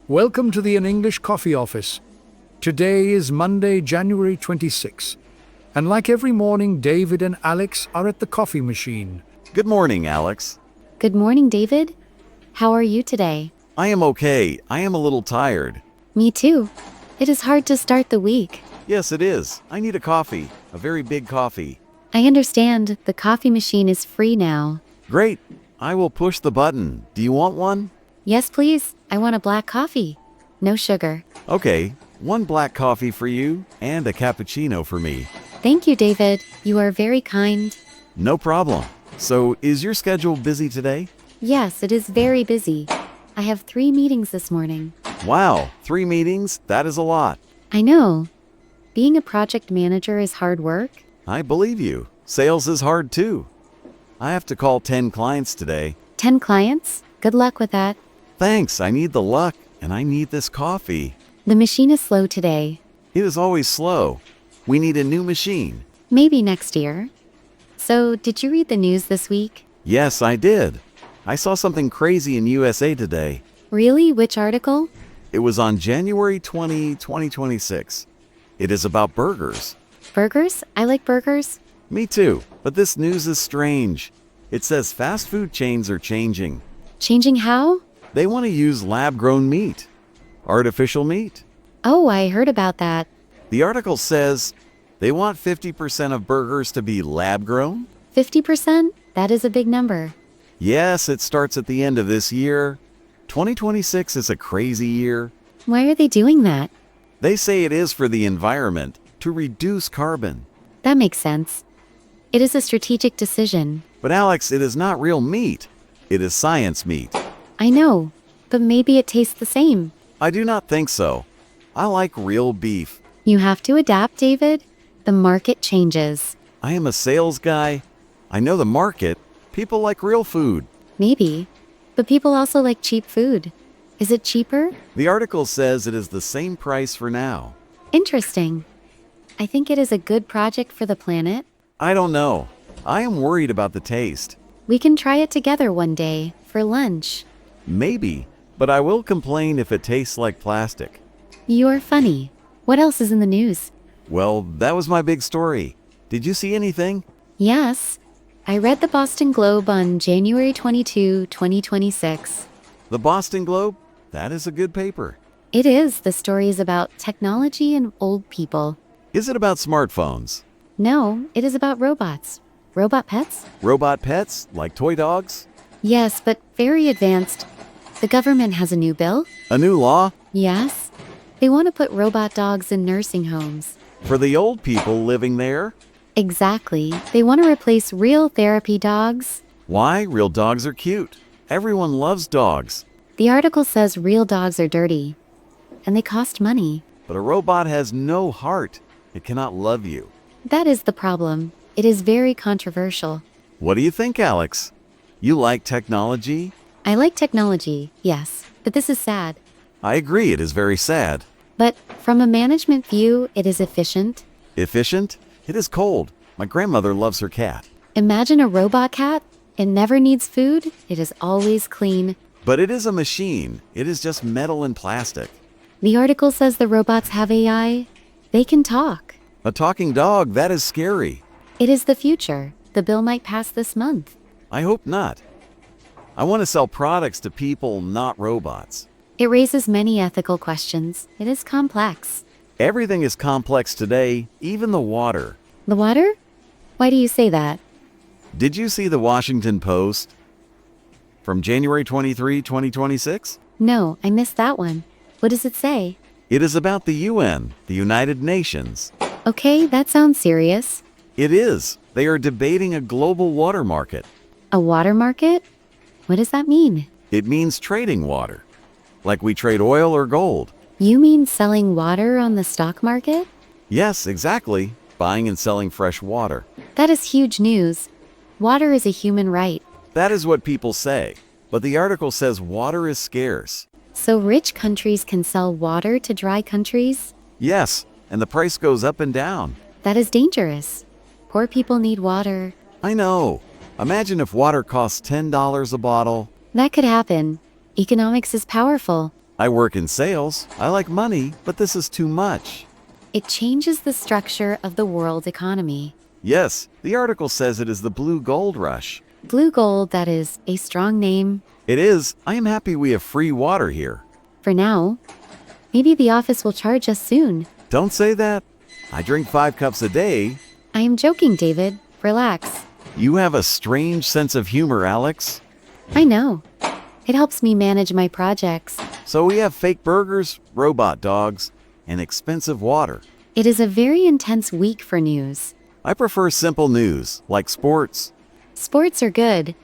Welcome to the An English Coffee Office. Today is Monday, January 26, and like every morning, David and Alex are at the coffee machine. Good morning, Alex. Good morning, David. How are you today? I am okay. I am a little tired. Me too. It is hard to start the week. Yes, it is. I need a coffee. A very big coffee. I understand the coffee machine is free now. Great. I will push the button. Do you want one? Yes, please. I want a black coffee. No sugar. Okay. One black coffee for you and a cappuccino for me. Thank you, David. You are very kind. No problem. So, is your schedule busy today? Yes, it is very busy. I have 3 meetings this morning. Wow, 3 meetings? That is a lot. I know. Being a project manager is hard work. I believe you. Sales is hard too. I have to call 10 clients today. 10 clients? Good luck with that. Thanks, I need the luck, and I need this coffee. The machine is slow today. It is always slow. We need a new machine. Maybe next year. So, did you read the news this week? Yes, I did. I saw something crazy in USA today. Really? Which article? It was on January 20, 2026. It is about burgers. Burgers? I like burgers. Me too, but this news is strange. It says fast food chains are changing. Changing how? They want to use lab-grown meat. Artificial meat. Oh, I heard about that. The article says they want 50% of burgers to be lab-grown. 50%? That is a big number. Yes, it starts at the end of this year. 2026 is a crazy year. Why are they doing that? They say it is for the environment, to reduce carbon. That makes sense. It is a strategic decision. But Alex, it is not real meat. It is science meat. I know, but maybe it tastes the same. I do not think so. I like real beef. You have to adapt, David. The market changes. I am a sales guy. I know the market. People like real food. Maybe. But people also like cheap food. Is it cheaper? The article says it is the same price for now. Interesting. I think it is a good project for the planet. I don't know. I am worried about the taste. We can try it together one day, for lunch. Maybe, but I will complain if it tastes like plastic. You're funny. What else is in the news? Well, that was my big story. Did you see anything? Yes. I read the Boston Globe on January 22, 2026. The Boston Globe? That is a good paper. It is. The story is about technology and old people. Is it about smartphones? No, it is about robots. Robot pets? Robot pets, like toy dogs? Yes, but very advanced. The government has a new bill. A new law? Yes. They want to put robot dogs in nursing homes. For the old people living there? Exactly. They want to replace real therapy dogs. Why? Real dogs are cute. Everyone loves dogs. The article says real dogs are dirty, and they cost money. But a robot has no heart. It cannot love you. That is the problem. It is very controversial. What do you think, Alex? You like technology? I like technology, yes, but this is sad. I agree, it is very sad. But from a management view, it is efficient. Efficient? It is cold. My grandmother loves her cat. Imagine a robot cat. It never needs food. It is always clean. But it is a machine. It is just metal and plastic. The article says the robots have AI. They can talk. A talking dog, that is scary. It is the future. The bill might pass this month. I hope not. I want to sell products to people, not robots. It raises many ethical questions. It is complex. Everything is complex today, even the water. The water? Why do you say that? Did you see the Washington Post from January 23, 2026? No, I missed that one. What does it say? It is about the UN, the United Nations. Okay, that sounds serious. It is. They are debating a global water market. A water market? What does that mean? It means trading water, like we trade oil or gold. You mean selling water on the stock market? Yes, exactly. Buying and selling fresh water. That is huge news. Water is a human right. That is what people say. But the article says water is scarce. So rich countries can sell water to dry countries? Yes, and the price goes up and down. That is dangerous. Poor people need water. I know. Imagine if water costs $10 a bottle. That could happen. Economics is powerful. I work in sales. I like money, but this is too much. It changes the structure of the world economy. Yes, the article says it is the blue gold rush. Blue gold, that is a strong name. It is. I am happy we have free water here. For now. Maybe the office will charge us soon. Don't say that. I drink 5 cups a day. I am joking, David. Relax. You have a strange sense of humor, Alex. I know. It helps me manage my projects. So we have fake burgers, robot dogs, and expensive water. It is a very intense week for news. I prefer simple news, like sports. Sports are good,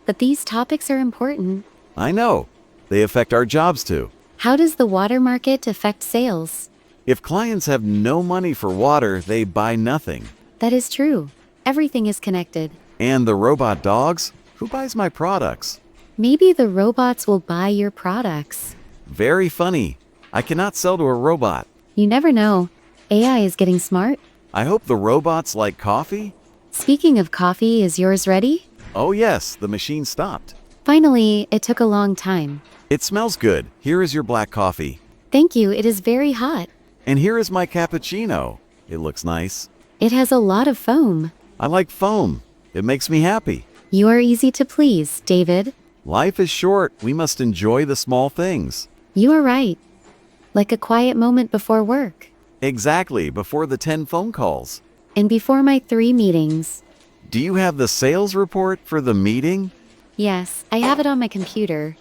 but these topics are important. I know. They affect our jobs too. How does the water market affect sales? If clients have no money for water, they buy nothing. That is true. Everything is connected. And the robot dogs? Who buys my products? Maybe the robots will buy your products. Very funny. I cannot sell to a robot. You never know. AI is getting smart. I hope the robots like coffee. Speaking of coffee, is yours ready? Oh yes, the machine stopped. Finally, it took a long time. It smells good. Here is your black coffee. Thank you, it is very hot. And here is my cappuccino. It looks nice. It has a lot of foam. I like foam. It makes me happy. You are easy to please, David. Life is short. We must enjoy the small things. You are right. Like a quiet moment before work. Exactly, before the 10 phone calls. And before my 3 meetings. Do you have the sales report for the meeting? Yes, I have it on my computer.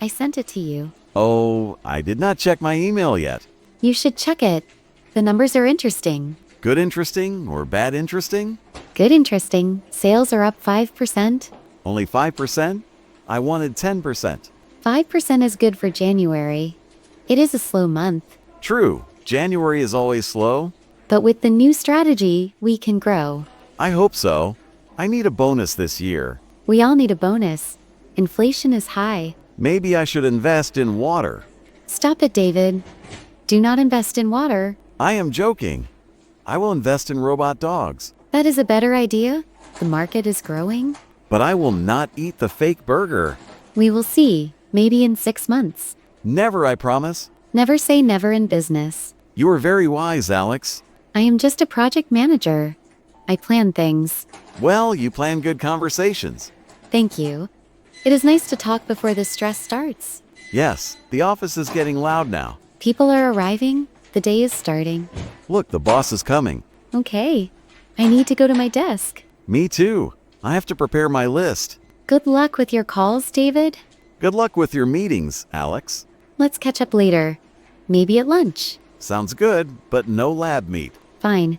I sent it to you. Oh, I did not check my email yet. You should check it. The numbers are interesting. Good interesting or bad interesting? Good interesting. Sales are up 5%. Only 5%? I wanted 10%. 5% is good for January. It is a slow month. True. January is always slow. But with the new strategy, we can grow. I hope so. I need a bonus this year. We all need a bonus. Inflation is high. Maybe I should invest in water. Stop it, David. Do not invest in water. I am joking. I will invest in robot dogs. That is a better idea. The market is growing. But I will not eat the fake burger. We will see. Maybe in 6 months. Never, I promise. Never say never in business. You are very wise, Alex. I am just a project manager. I plan things. Well, you plan good conversations. Thank you. It is nice to talk before the stress starts. Yes, the office is getting loud now. People are arriving. The day is starting. Look, the boss is coming. Okay. I need to go to my desk. Me too. I have to prepare my list. Good luck with your calls, David. Good luck with your meetings, Alex. Let's catch up later. Maybe at lunch. Sounds good, but no lab meat. Fine.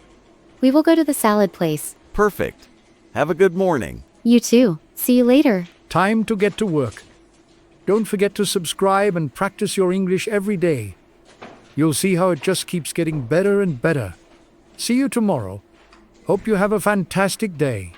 We will go to the salad place. Perfect. Have a good morning. You too. See you later. Time to get to work. Don't forget to subscribe and practice your English every day. You'll see how it just keeps getting better and better. See you tomorrow. Hope you have a fantastic day.